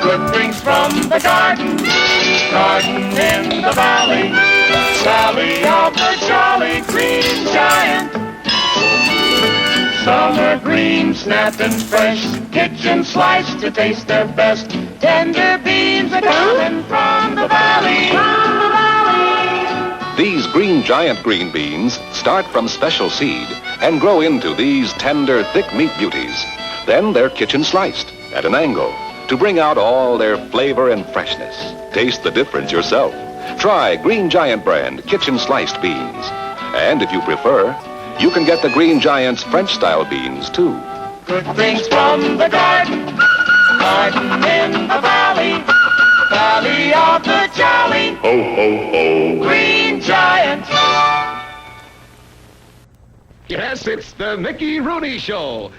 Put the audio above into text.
Good things from the garden, garden in the valley, valley of the jolly green giant. Summer green, snapped and fresh, kitchen sliced to taste their best. Tender beans are coming from the valley, from the valley. These Green Giant green beans start from special seed and grow into these tender, thick meat beauties. Then they're kitchen sliced at an angle to bring out all their flavor and freshness. Taste the difference yourself. Try Green Giant brand kitchen sliced beans. And if you prefer, you can get the Green Giant's French-style beans, too. Good things from the garden, garden in the valley, valley of the jolly. Ho, ho, ho. Green Giant. Yes, it's the Mickey Rooney Show.